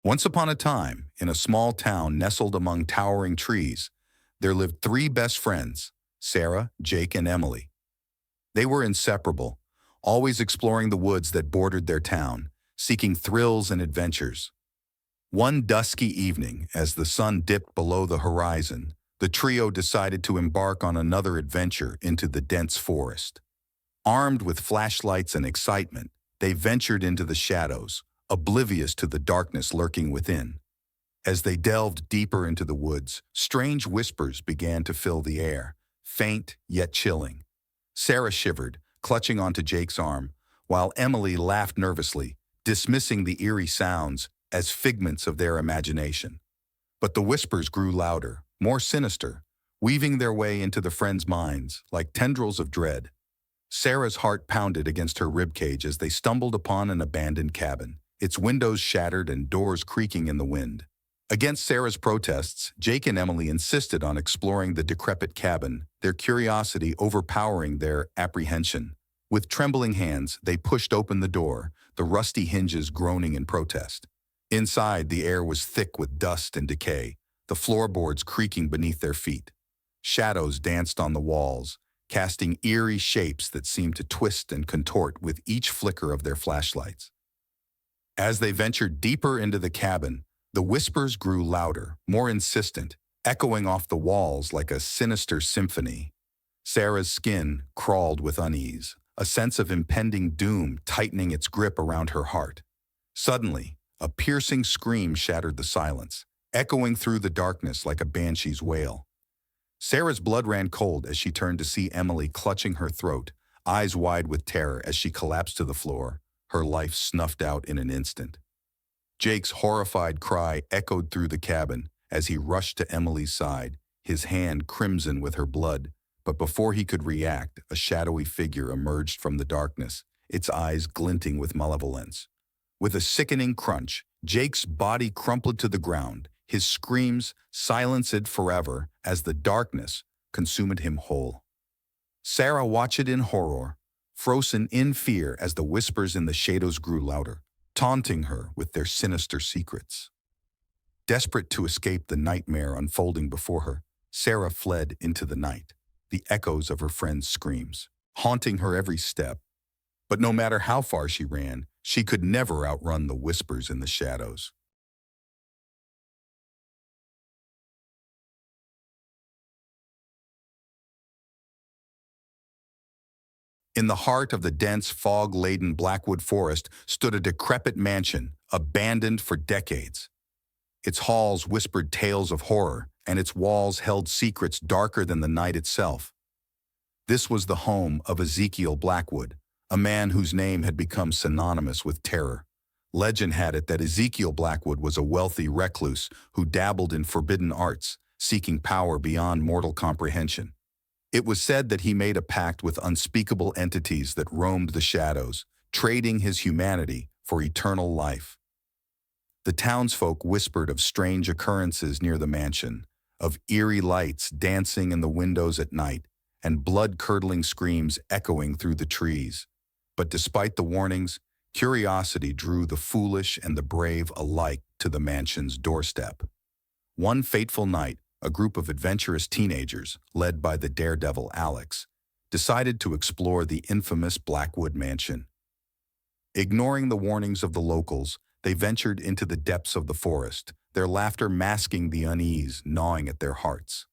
Once upon a time, in a small town nestled among towering trees, there lived three best friends, Sarah, Jake, and Emily. They were inseparable, always exploring the woods that bordered their town, seeking thrills and adventures. One dusky evening, as the sun dipped below the horizon, the trio decided to embark on another adventure into the dense forest. Armed with flashlights and excitement, they ventured into the shadows, oblivious to the darkness lurking within. As they delved deeper into the woods, strange whispers began to fill the air, faint yet chilling. Sarah shivered, clutching onto Jake's arm, while Emily laughed nervously, dismissing the eerie sounds as figments of their imagination. But the whispers grew louder, more sinister, weaving their way into the friends' minds like tendrils of dread. Sarah's heart pounded against her ribcage as they stumbled upon an abandoned cabin, its windows shattered and doors creaking in the wind. Against Sarah's protests, Jake and Emily insisted on exploring the decrepit cabin, their curiosity overpowering their apprehension. With trembling hands, they pushed open the door, the rusty hinges groaning in protest. Inside, the air was thick with dust and decay, the floorboards creaking beneath their feet. Shadows danced on the walls, casting eerie shapes that seemed to twist and contort with each flicker of their flashlights. As they ventured deeper into the cabin, the whispers grew louder, more insistent, echoing off the walls like a sinister symphony. Sarah's skin crawled with unease, a sense of impending doom tightening its grip around her heart. Suddenly, a piercing scream shattered the silence, echoing through the darkness like a banshee's wail. Sarah's blood ran cold as she turned to see Emily clutching her throat, eyes wide with terror as she collapsed to the floor, her life snuffed out in an instant. Jake's horrified cry echoed through the cabin as he rushed to Emily's side, his hand crimson with her blood. But before he could react, a shadowy figure emerged from the darkness, its eyes glinting with malevolence. With a sickening crunch, Jake's body crumpled to the ground, his screams silenced forever as the darkness consumed him whole. Sarah watched it in horror, frozen in fear as the whispers in the shadows grew louder, taunting her with their sinister secrets. Desperate to escape the nightmare unfolding before her, Sarah fled into the night, the echoes of her friends' screams, haunting her every step. But no matter how far she ran, she could never outrun the whispers in the shadows. In the heart of the dense, fog-laden Blackwood forest stood a decrepit mansion, abandoned for decades. Its halls whispered tales of horror, and its walls held secrets darker than the night itself. This was the home of Ezekiel Blackwood, a man whose name had become synonymous with terror. Legend had it that Ezekiel Blackwood was a wealthy recluse who dabbled in forbidden arts, seeking power beyond mortal comprehension. It was said that he made a pact with unspeakable entities that roamed the shadows, trading his humanity for eternal life. The townsfolk whispered of strange occurrences near the mansion, of eerie lights dancing in the windows at night, and blood-curdling screams echoing through the trees. But despite the warnings, curiosity drew the foolish and the brave alike to the mansion's doorstep. One fateful night, a group of adventurous teenagers, led by the daredevil Alex, decided to explore the infamous Blackwood Mansion. Ignoring the warnings of the locals, they ventured into the depths of the forest, their laughter masking the unease gnawing at their hearts.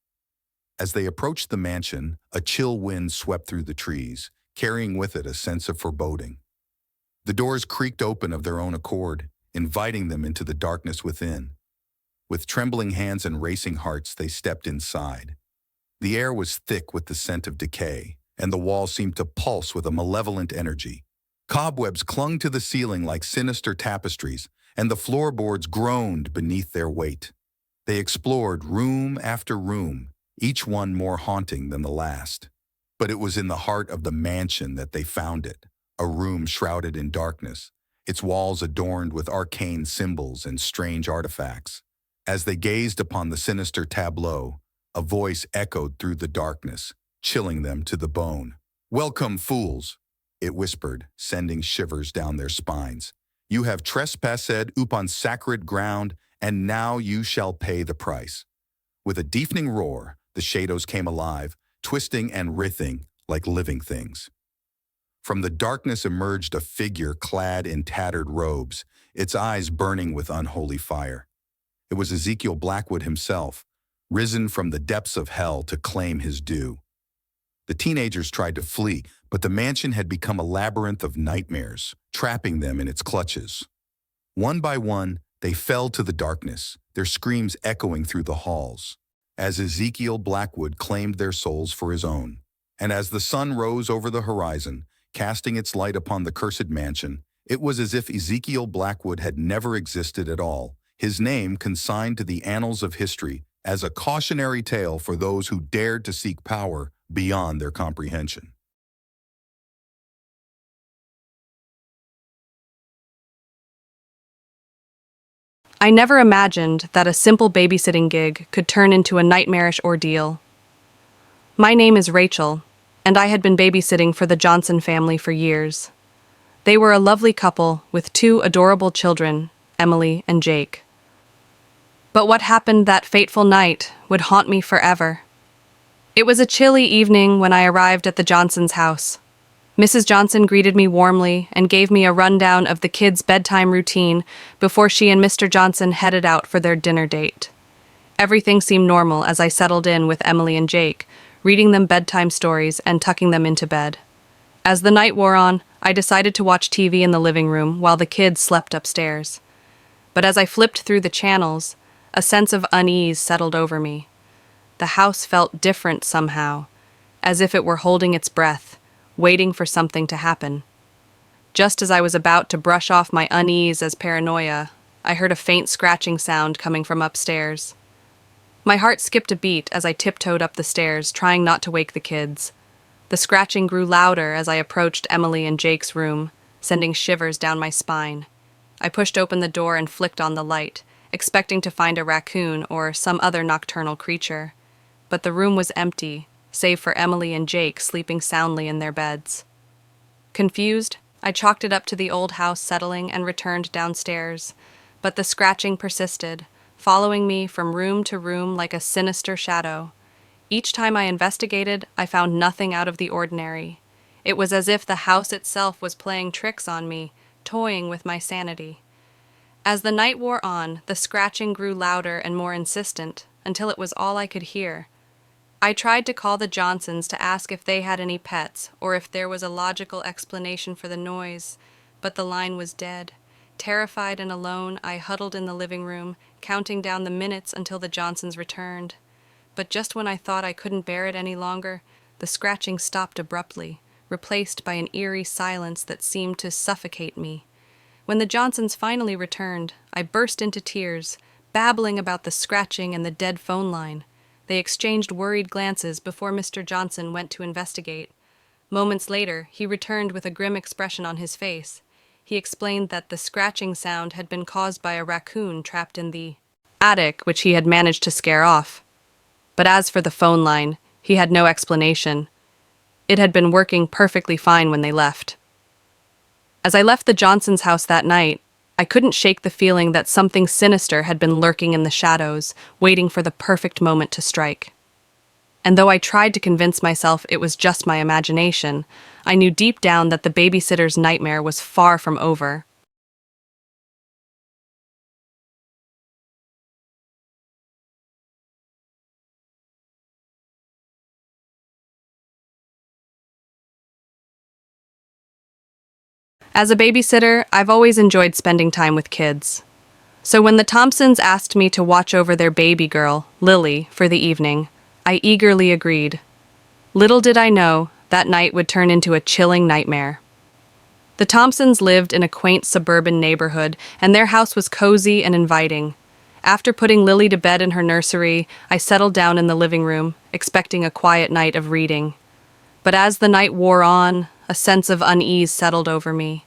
As they approached the mansion, a chill wind swept through the trees, carrying with it a sense of foreboding. The doors creaked open of their own accord, inviting them into the darkness within. With trembling hands and racing hearts, they stepped inside. The air was thick with the scent of decay, and the walls seemed to pulse with a malevolent energy. Cobwebs clung to the ceiling like sinister tapestries, and the floorboards groaned beneath their weight. They explored room after room, each one more haunting than the last. But it was in the heart of the mansion that they found it, a room shrouded in darkness, its walls adorned with arcane symbols and strange artifacts. As they gazed upon the sinister tableau, a voice echoed through the darkness, chilling them to the bone. "Welcome, fools," it whispered, sending shivers down their spines. You have trespassed upon sacred ground, and now you shall pay the price." With a deafening roar, the shadows came alive, twisting and writhing like living things. From the darkness emerged a figure clad in tattered robes, its eyes burning with unholy fire. It was Ezekiel Blackwood himself, risen from the depths of hell to claim his due. The teenagers tried to flee, but the mansion had become a labyrinth of nightmares, trapping them in its clutches. One by one, they fell to the darkness, their screams echoing through the halls, as Ezekiel Blackwood claimed their souls for his own. And as the sun rose over the horizon, casting its light upon the cursed mansion, it was as if Ezekiel Blackwood had never existed at all, his name consigned to the annals of history as a cautionary tale for those who dared to seek power beyond their comprehension. I never imagined that a simple babysitting gig could turn into a nightmarish ordeal. My name is Rachel, and I had been babysitting for the Johnson family for years. They were a lovely couple with two adorable children, Emily and Jake. But what happened that fateful night would haunt me forever. It was a chilly evening when I arrived at the Johnsons' house. Mrs. Johnson greeted me warmly and gave me a rundown of the kids' bedtime routine before she and Mr. Johnson headed out for their dinner date. Everything seemed normal as I settled in with Emily and Jake, reading them bedtime stories and tucking them into bed. As the night wore on, I decided to watch TV in the living room while the kids slept upstairs. But as I flipped through the channels, a sense of unease settled over me. The house felt different somehow, as if it were holding its breath, waiting for something to happen. Just as I was about to brush off my unease as paranoia, I heard a faint scratching sound coming from upstairs. My heart skipped a beat as I tiptoed up the stairs, trying not to wake the kids. The scratching grew louder as I approached Emily and Jake's room, sending shivers down my spine. I pushed open the door and flicked on the light, expecting to find a raccoon or some other nocturnal creature. But the room was empty, save for Emily and Jake sleeping soundly in their beds. Confused, I chalked it up to the old house settling and returned downstairs, but the scratching persisted, following me from room to room like a sinister shadow. Each time I investigated, I found nothing out of the ordinary. It was as if the house itself was playing tricks on me, toying with my sanity. As the night wore on, the scratching grew louder and more insistent, until it was all I could hear. I tried to call the Johnsons to ask if they had any pets, or if there was a logical explanation for the noise, but the line was dead. Terrified and alone, I huddled in the living room, counting down the minutes until the Johnsons returned. But just when I thought I couldn't bear it any longer, the scratching stopped abruptly, replaced by an eerie silence that seemed to suffocate me. When the Johnsons finally returned, I burst into tears, babbling about the scratching and the dead phone line. They exchanged worried glances before Mr. Johnson went to investigate. Moments later, he returned with a grim expression on his face. He explained that the scratching sound had been caused by a raccoon trapped in the attic, which he had managed to scare off. But as for the phone line, he had no explanation. It had been working perfectly fine when they left. As I left the Johnsons' house that night, I couldn't shake the feeling that something sinister had been lurking in the shadows, waiting for the perfect moment to strike. And though I tried to convince myself it was just my imagination, I knew deep down that the babysitter's nightmare was far from over. As a babysitter, I've always enjoyed spending time with kids. So when the Thompsons asked me to watch over their baby girl, Lily, for the evening, I eagerly agreed. Little did I know that night would turn into a chilling nightmare. The Thompsons lived in a quaint suburban neighborhood, and their house was cozy and inviting. After putting Lily to bed in her nursery, I settled down in the living room, expecting a quiet night of reading. But as the night wore on, a sense of unease settled over me.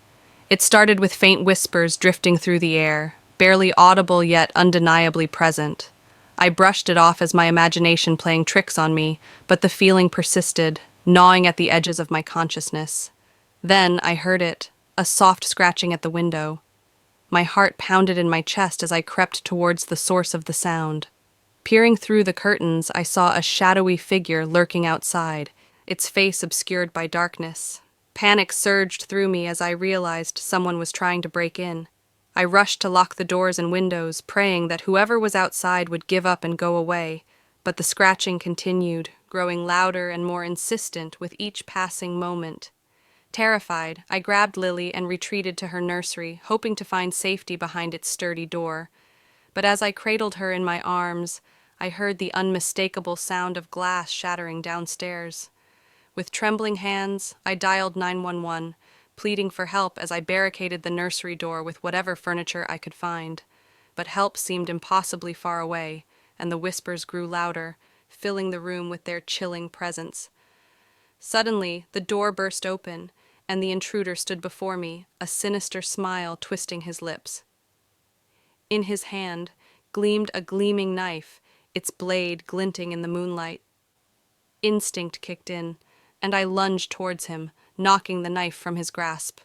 It started with faint whispers drifting through the air, barely audible yet undeniably present. I brushed it off as my imagination playing tricks on me, but the feeling persisted, gnawing at the edges of my consciousness. Then I heard it, a soft scratching at the window. My heart pounded in my chest as I crept towards the source of the sound. Peering through the curtains, I saw a shadowy figure lurking outside, its face obscured by darkness. Panic surged through me as I realized someone was trying to break in. I rushed to lock the doors and windows, praying that whoever was outside would give up and go away, but the scratching continued, growing louder and more insistent with each passing moment. Terrified, I grabbed Lily and retreated to her nursery, hoping to find safety behind its sturdy door. But as I cradled her in my arms, I heard the unmistakable sound of glass shattering downstairs. With trembling hands, I dialed 911, pleading for help as I barricaded the nursery door with whatever furniture I could find. But help seemed impossibly far away, and the whispers grew louder, filling the room with their chilling presence. Suddenly, the door burst open, and the intruder stood before me, a sinister smile twisting his lips. In his hand gleamed a gleaming knife, its blade glinting in the moonlight. Instinct kicked in, and I lunged towards him, knocking the knife from his grasp.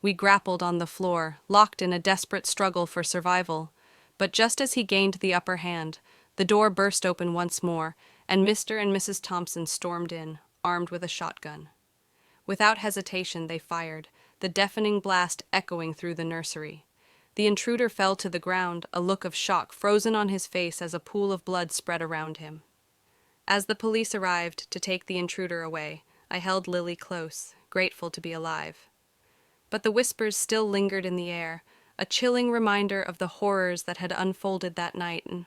We grappled on the floor, locked in a desperate struggle for survival. But just as he gained the upper hand, the door burst open once more, and Mr. and Mrs. Thompson stormed in, armed with a shotgun. Without hesitation, they fired, the deafening blast echoing through the nursery. The intruder fell to the ground, a look of shock frozen on his face as a pool of blood spread around him. As the police arrived to take the intruder away, I held Lily close, grateful to be alive. But the whispers still lingered in the air, a chilling reminder of the horrors that had unfolded that night and